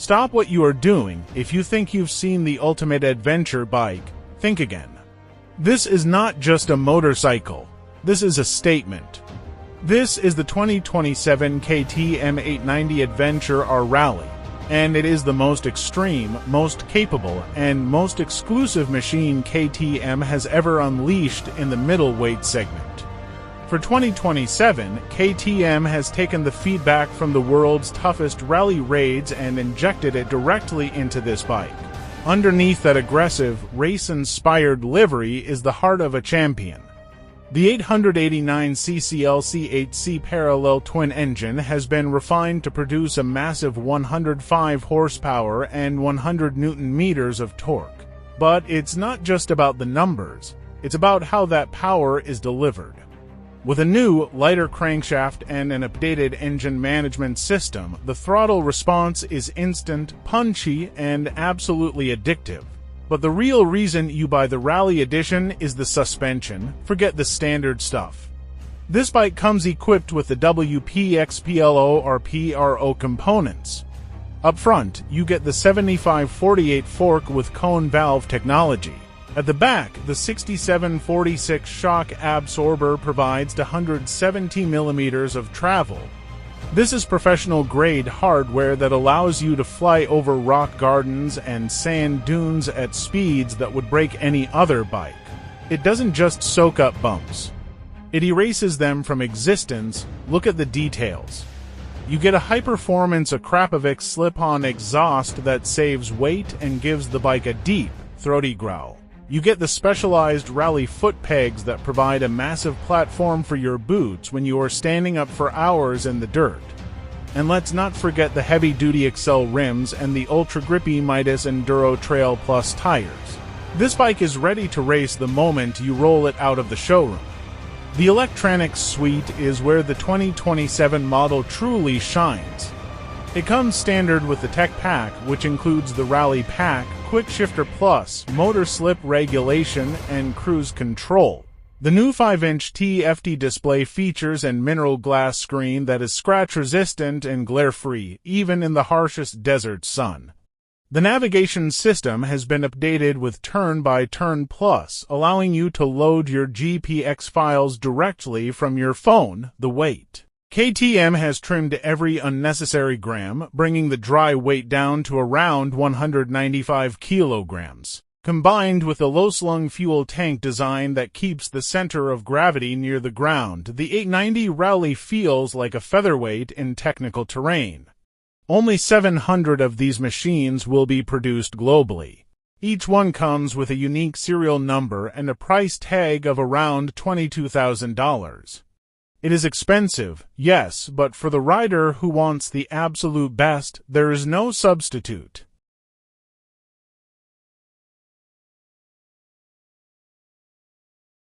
Stop what you are doing. If you think you've seen the ultimate adventure bike, think again. This is not just a motorcycle. This is a statement. This is the 2027 KTM 890 Adventure R Rally, and it is the most extreme, most capable, and most exclusive machine KTM has ever unleashed in the middleweight segment. For 2027, KTM has taken the feedback from the world's toughest rally raids and injected it directly into this bike. Underneath that aggressive, race-inspired livery is the heart of a champion. The 889cc LC8C parallel twin engine has been refined to produce a massive 105 horsepower and 100 Nm of torque. But it's not just about the numbers, it's about how that power is delivered. With a new, lighter crankshaft and an updated engine management system, the throttle response is instant, punchy, and absolutely addictive. But the real reason you buy the Rally Edition is the suspension. Forget the standard stuff. This bike comes equipped with the WP XPLOR PRO components. Up front, you get the 75/48 fork with cone valve technology. At the back, the 67/46 shock absorber provides 170 mm of travel. This is professional-grade hardware that allows you to fly over rock gardens and sand dunes at speeds that would break any other bike. It doesn't just soak up bumps. It erases them from existence. Look at the details. You get a high-performance Akrapovic slip-on exhaust that saves weight and gives the bike a deep, throaty growl. You get the specialized rally foot pegs that provide a massive platform for your boots when you are standing up for hours in the dirt. And let's not forget the heavy-duty Excel rims and the ultra-grippy Midas Enduro Trail Plus tires. This bike is ready to race the moment you roll it out of the showroom. The electronics suite is where the 2027 model truly shines. It comes standard with the Tech Pack, which includes the Rally Pack, Quickshifter Plus, motor slip regulation, and cruise control. The new 5-inch TFT display features a mineral glass screen that is scratch-resistant and glare-free, even in the harshest desert sun. The navigation system has been updated with Turn-by-Turn Plus, allowing you to load your GPX files directly from your phone. The weight. KTM has trimmed every unnecessary gram, bringing the dry weight down to around 195 kilograms. Combined with a low-slung fuel tank design that keeps the center of gravity near the ground, the 890 Rally feels like a featherweight in technical terrain. Only 700 of these machines will be produced globally. Each one comes with a unique serial number and a price tag of around $22,000. It is expensive, yes, but for the rider who wants the absolute best, there is no substitute.